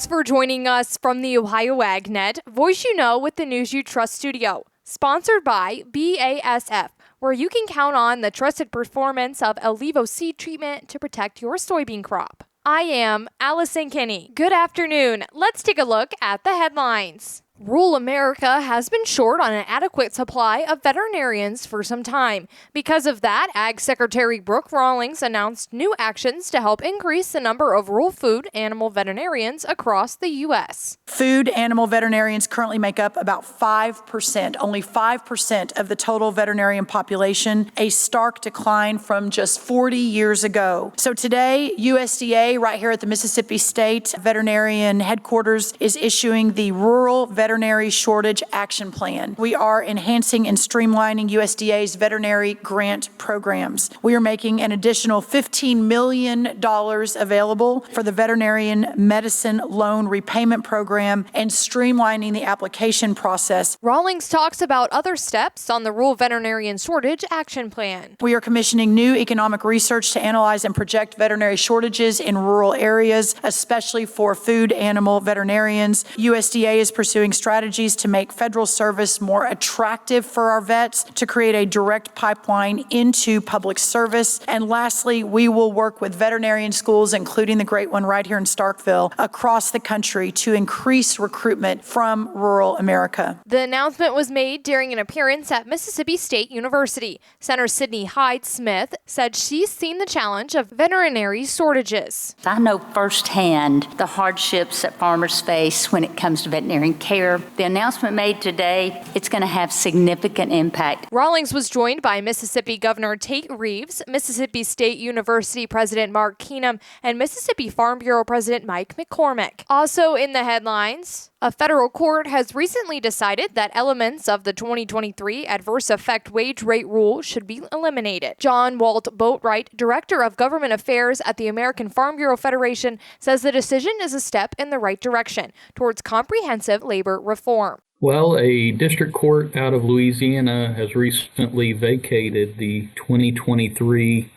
Thanks for joining us from the Ohio AgNet, Voice You Know with the News You Trust studio. Sponsored by BASF, where you can count on the trusted performance of Elvivo seed treatment to protect your soybean crop. I am Allison Kinney. Good afternoon. Let's take a look at the headlines. Rural America has been short on an adequate supply of veterinarians for some time. Because of that, Ag Secretary Brooke Rawlings announced new actions to help increase the number of rural food animal veterinarians across the U.S. Food animal veterinarians currently make up about 5%, only 5% of the total veterinarian population, a stark decline from just 40 years ago. So today, USDA, right here at the Mississippi State Veterinarian Headquarters, is issuing the Rural Veterinary Shortage Action Plan. We are enhancing and streamlining USDA's veterinary grant programs. We are making an additional $15 million available for the Veterinarian Medicine Loan Repayment Program and streamlining the application process. Rawlings talks about other steps on the Rural Veterinarian Shortage Action Plan. We are commissioning new economic research to analyze and project veterinary shortages in rural areas, especially for food animal veterinarians. USDA is pursuing strategies to make federal service more attractive for our vets, to create a direct pipeline into public service. And lastly, we will work with veterinarian schools, including the great one right here in Starkville, across the country to increase recruitment from rural America. The announcement was made during an appearance at Mississippi State University. Senator Sydney Hyde Smith said she's seen the challenge of veterinary shortages. I know firsthand the hardships that farmers face when it comes to veterinarian care. The announcement made today, it's going to have significant impact. Rawlings was joined by Mississippi Governor Tate Reeves, Mississippi State University President Mark Keenum, and Mississippi Farm Bureau President Mike McCormick. Also in the headlines, a federal court has recently decided that elements of the 2023 Adverse Effect Wage Rate Rule should be eliminated. John Walt Boatwright, Director of Government Affairs at the American Farm Bureau Federation, says the decision is a step in the right direction towards comprehensive labor reform. Well, a district court out of Louisiana has recently vacated the 2023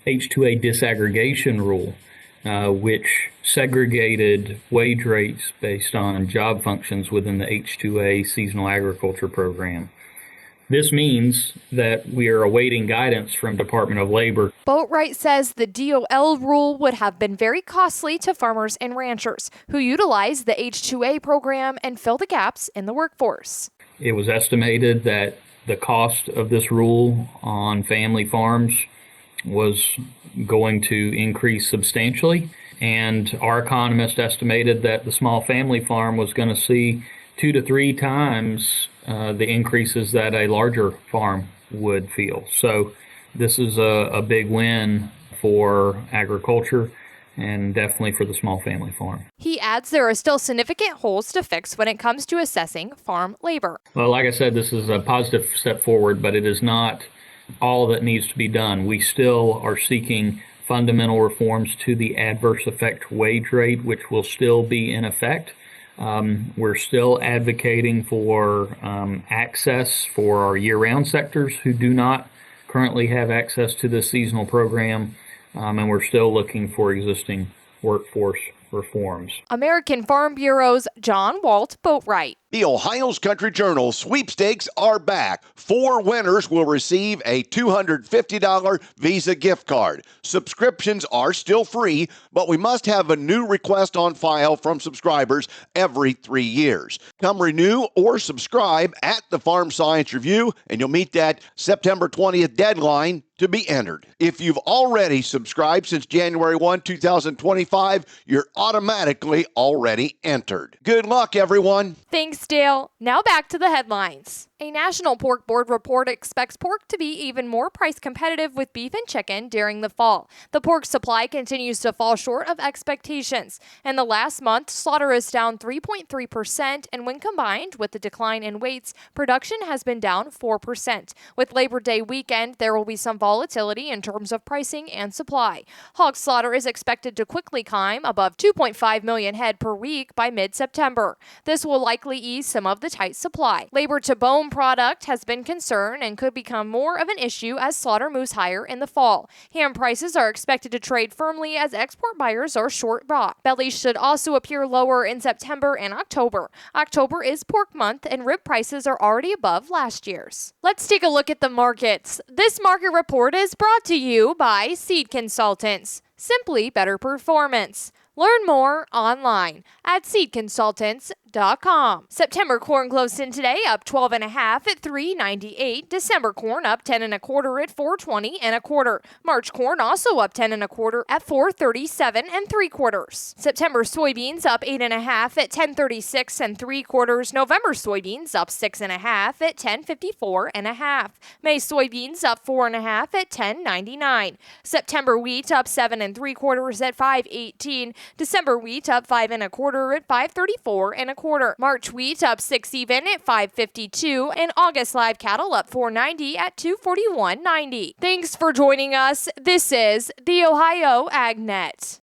H-2A disaggregation rule, which segregated wage rates based on job functions within the H-2A seasonal agriculture program. This means that we are awaiting guidance from Department of Labor. Boatwright says the DOL rule would have been very costly to farmers and ranchers who utilize the H-2A program and fill the gaps in the workforce. It was estimated that the cost of this rule on family farms was going to increase substantially, and our economist estimated that the small family farm was going to see 2 to 3 times the increases that a larger farm would feel. So this is a big win for agriculture and definitely for the small family farm. He adds there are still significant holes to fix when it comes to assessing farm labor. Well, like I said, this is a positive step forward, but it is not all that needs to be done. We still are seeking fundamental reforms to the adverse effect wage rate, which will still be in effect. We're still advocating for access for our year-round sectors who do not currently have access to this seasonal program, and we're still looking for existing workforce reforms. American Farm Bureau's John Walt Boatwright. The Ohio's Country Journal sweepstakes are back. 4 winners will receive a $250 Visa gift card. Subscriptions are still free, but we must have a new request on file from subscribers every 3 years. Come renew or subscribe at the Farm Science Review, and you'll meet that September 20th deadline to be entered. If you've already subscribed since January 1, 2025, you're automatically already entered. Good luck, everyone. Thanks, Dale. Now back to the headlines. A National Pork Board report expects pork to be even more price competitive with beef and chicken during the fall. The pork supply continues to fall short of expectations. In the last month, slaughter is down 3.3%, and when combined with the decline in weights, production has been down 4%. With Labor Day weekend, there will be some volatility in terms of pricing and supply. Hog slaughter is expected to quickly climb above 2.5 million head per week by mid-September. This will likely ease some of the tight supply. Labor to bone product has been concerned and could become more of an issue as slaughter moves higher in the fall. Ham prices are expected to trade firmly as export buyers are short bought. Bellies should also appear lower in September and October. October is pork month and rib prices are already above last year's. Let's take a look at the markets. This market report is brought to you by Seed Consultants. Simply better performance. Learn more online at seedconsultants.com. September corn closed in today up 12.5 at $3.98. December corn up 10.25 at $4.20 March corn also up 10.25 at $4.37 September soybeans up 8.5 at $10.36 November soybeans up 6.5 at $10.54 May soybeans up 4.5 at $10.99. September wheat up 7.75 at $5.18. December wheat up 5.25 at $5.34 March wheat up 6 even at $5.52, and August live cattle up $4.90 at $241.90. Thanks for joining us. This is the Ohio AgNet.